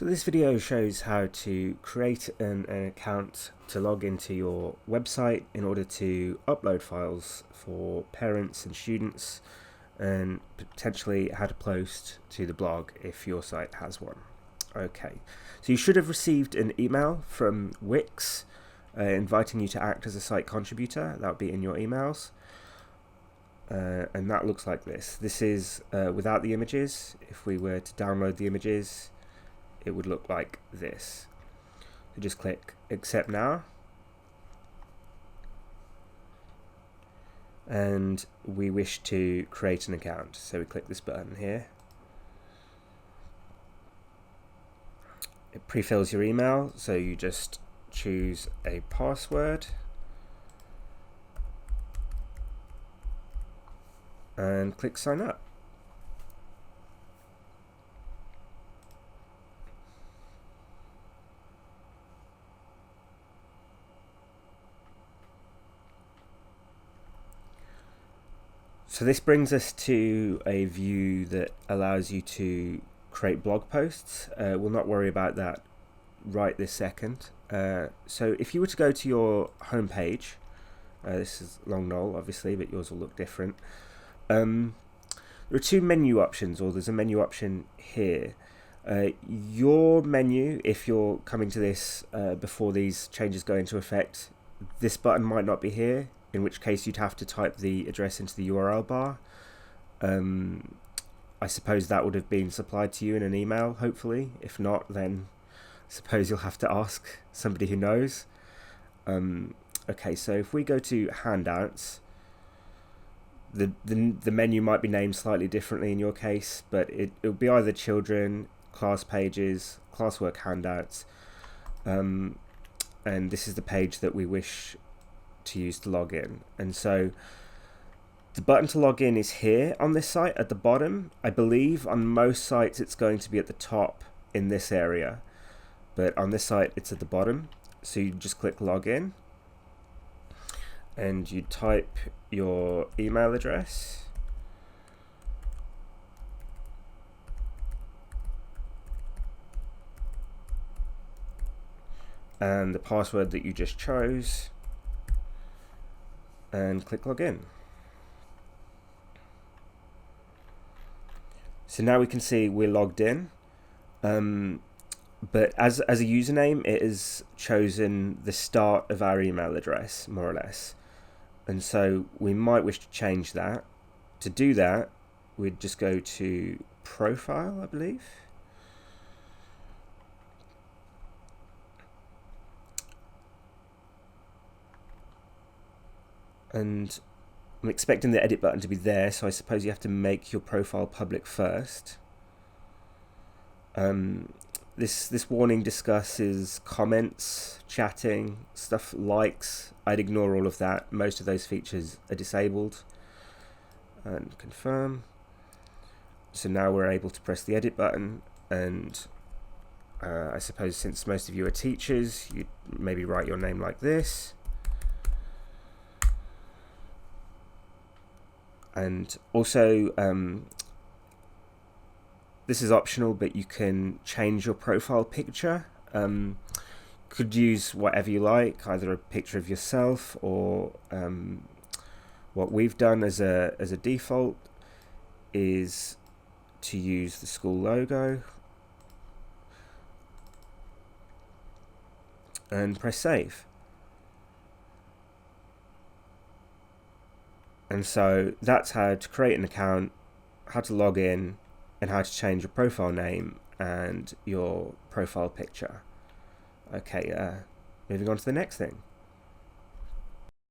So this video shows how to create an account to log into your website in order to upload files for parents and students, and potentially how to post to the blog if your site has one. Okay, so you should have received an email from Wix inviting you to act as a site contributor. That would be in your emails. And that looks like this. This is without the images. If we were to download the images, it would look like this. So just click accept now, and we wish to create an account, so we click this button here. It pre-fills your email, so you just choose a password and click sign up. So this brings us to a view that allows you to create blog posts. We'll not worry about that right this second. So if you were to go to your home page, this is Long Knoll obviously, but yours will look different. There are two menu options, or there's a menu option here. Your menu, if you're coming to this before these changes go into effect, this button might not be here, in which case you'd have to type the address into the URL bar. I suppose that would have been supplied to you in an email, hopefully. If not, then I suppose you'll have to ask somebody who knows. Okay, so if we go to handouts, the menu might be named slightly differently in your case, but it'll be either children, class pages, classwork handouts, and this is the page that we wish to use to log in. And so the button to log in is here on this site at the bottom. I believe on most sites it's going to be at the top in this area, but on this site it's at the bottom. So you just click login and you type your email address, and the password that you just chose, and click login. So now we can see we're logged in, but as a username it is chosen the start of our email address, more or less, and so we might wish to change that. To do that, we'd just go to profile, I believe, and I'm expecting the edit button to be there, so I suppose you have to make your profile public first. This warning discusses comments, chatting, stuff, likes. I'd ignore all of that. Most of those features are disabled. And confirm. So now we're able to press the edit button, and I suppose since most of you are teachers, you'd maybe write your name like this. And also, this is optional, but you can change your profile picture. Could use whatever you like, either a picture of yourself or what we've done as a default is to use the school logo, and press save. And so that's how to create an account, how to log in, and how to change your profile name and your profile picture. Okay, moving on to the next thing.